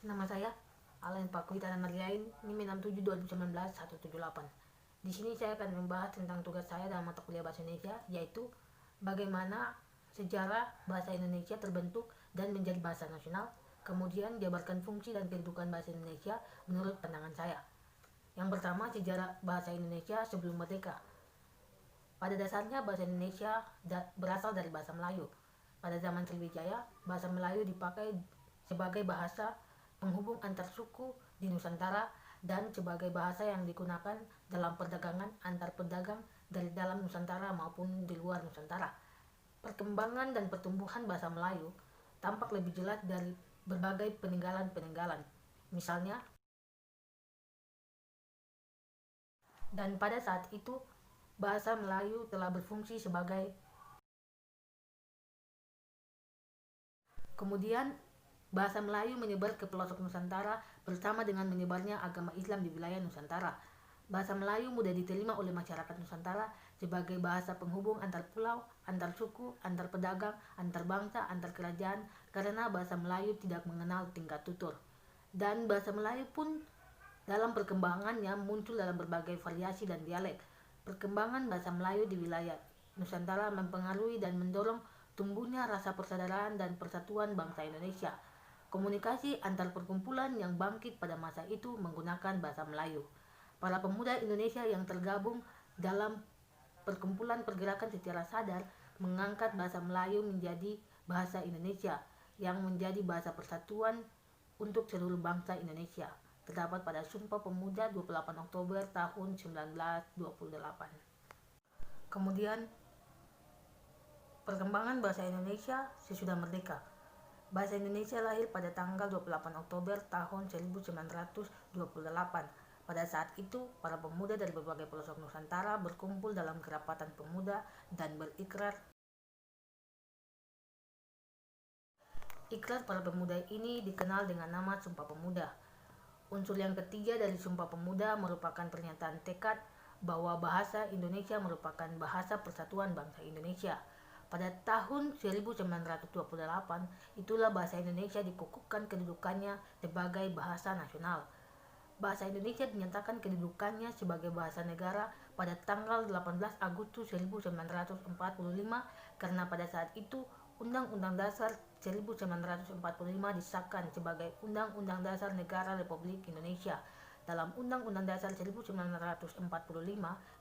Nama saya Alain Pakwita Nariain, NIM 67 2019 178. Di sini saya akan membahas tentang tugas saya dalam mata kuliah Bahasa Indonesia, yaitu bagaimana sejarah bahasa Indonesia terbentuk dan menjadi bahasa nasional, kemudian jabarkan fungsi dan kedudukan bahasa Indonesia menurut pandangan saya. Yang pertama, sejarah bahasa Indonesia sebelum merdeka. Pada dasarnya bahasa Indonesia berasal dari bahasa Melayu. Pada zaman Sriwijaya, bahasa Melayu dipakai sebagai bahasa penghubung antar suku di Nusantara dan sebagai bahasa yang digunakan dalam perdagangan antar pedagang dari dalam Nusantara maupun di luar Nusantara. Perkembangan dan pertumbuhan bahasa Melayu tampak lebih jelas dari berbagai peninggalan-peninggalan. Misalnya, dan pada saat itu bahasa Melayu telah berfungsi sebagai kemudian bahasa Melayu menyebar ke pelosok Nusantara bersama dengan menyebarnya agama Islam di wilayah Nusantara. Bahasa Melayu mudah diterima oleh masyarakat Nusantara sebagai bahasa penghubung antar pulau, antar suku, antar pedagang, antar bangsa, antar kerajaan, karena bahasa Melayu tidak mengenal tingkat tutur. Dan bahasa Melayu pun dalam perkembangannya muncul dalam berbagai variasi dan dialek. Perkembangan bahasa Melayu di wilayah Nusantara mempengaruhi dan mendorong tumbuhnya rasa persaudaraan dan persatuan bangsa Indonesia. Komunikasi antar perkumpulan yang bangkit pada masa itu menggunakan bahasa Melayu. Para pemuda Indonesia yang tergabung dalam perkumpulan pergerakan secara sadar mengangkat bahasa Melayu menjadi bahasa Indonesia yang menjadi bahasa persatuan untuk seluruh bangsa Indonesia. Terdapat pada Sumpah Pemuda 28 Oktober tahun 1928. Kemudian, perkembangan bahasa Indonesia sesudah merdeka. Bahasa Indonesia lahir pada tanggal 28 Oktober tahun 1928. Pada saat itu, para pemuda dari berbagai pelosok Nusantara berkumpul dalam kerapatan pemuda dan berikrar. Ikrar para pemuda ini dikenal dengan nama Sumpah Pemuda. Unsur yang ketiga dari Sumpah Pemuda merupakan pernyataan tekad bahwa bahasa Indonesia merupakan bahasa persatuan bangsa Indonesia. Pada tahun 1928, itulah bahasa Indonesia dikukuhkan kedudukannya sebagai bahasa nasional. Bahasa Indonesia dinyatakan kedudukannya sebagai bahasa negara pada tanggal 18 Agustus 1945 karena pada saat itu Undang-Undang Dasar 1945 disahkan sebagai Undang-Undang Dasar Negara Republik Indonesia. Dalam Undang-Undang Dasar 1945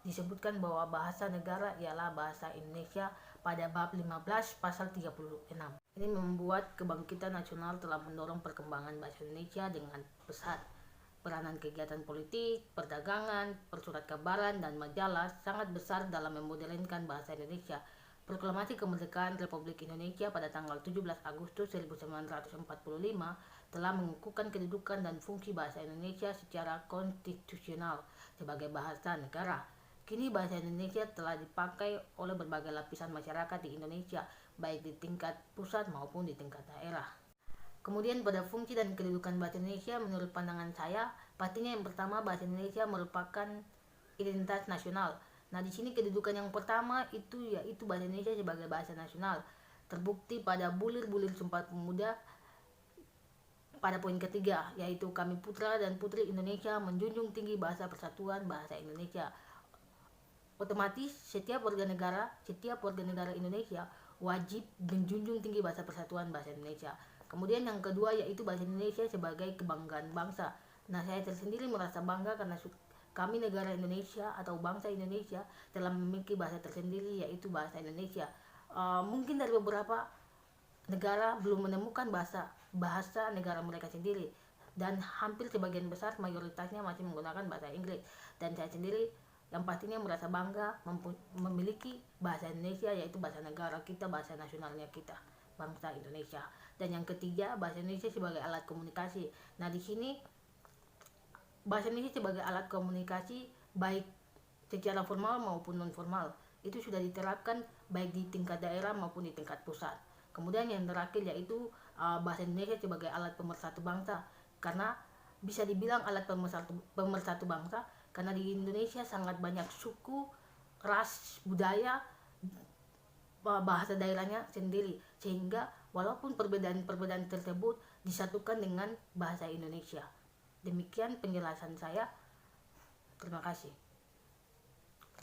disebutkan bahwa bahasa negara ialah bahasa Indonesia pada bab 15 pasal 36. Ini membuat kebangkitan nasional telah mendorong perkembangan bahasa Indonesia dengan pesat. Peranan kegiatan politik, perdagangan, persurat kabaran, dan majalah sangat besar dalam memodernkan bahasa Indonesia. Proklamasi Kemerdekaan Republik Indonesia pada tanggal 17 Agustus 1945 telah mengukuhkan kedudukan dan fungsi bahasa Indonesia secara konstitusional sebagai bahasa negara. Kini bahasa Indonesia telah dipakai oleh berbagai lapisan masyarakat di Indonesia, baik di tingkat pusat maupun di tingkat daerah. Kemudian pada fungsi dan kedudukan bahasa Indonesia menurut pandangan saya, pastinya yang pertama bahasa Indonesia merupakan identitas nasional. Nah, di sini kedudukan yang pertama itu yaitu bahasa Indonesia sebagai bahasa nasional. Terbukti pada bulir-bulir Sumpah Pemuda pada poin ketiga, yaitu kami putra dan putri Indonesia menjunjung tinggi bahasa persatuan bahasa Indonesia. Otomatis setiap warga negara Indonesia wajib menjunjung tinggi bahasa persatuan bahasa Indonesia. Kemudian yang kedua yaitu bahasa Indonesia sebagai kebanggaan bangsa. Nah, saya tersendiri merasa bangga karena kami negara Indonesia atau bangsa Indonesia telah memiliki bahasa tersendiri yaitu bahasa Indonesia. Mungkin dari beberapa negara belum menemukan bahasa negara mereka sendiri, dan hampir sebagian besar mayoritasnya masih menggunakan bahasa Inggris. Dan saya sendiri yang pastinya merasa bangga memiliki bahasa Indonesia yaitu bahasa negara kita, bahasa nasionalnya kita, bangsa Indonesia. Dan yang ketiga, bahasa Indonesia sebagai alat komunikasi. Nah, di sini bahasa Indonesia sebagai alat komunikasi baik secara formal maupun non formal itu sudah diterapkan baik di tingkat daerah maupun di tingkat pusat. Kemudian yang terakhir yaitu bahasa Indonesia sebagai alat pemersatu bangsa, karena bisa dibilang alat pemersatu bangsa karena di Indonesia sangat banyak suku, ras, budaya, bahasa daerahnya sendiri. sehingga walaupun perbedaan-perbedaan tersebut disatukan dengan bahasa Indonesia. Demikian penjelasan saya. Terima kasih.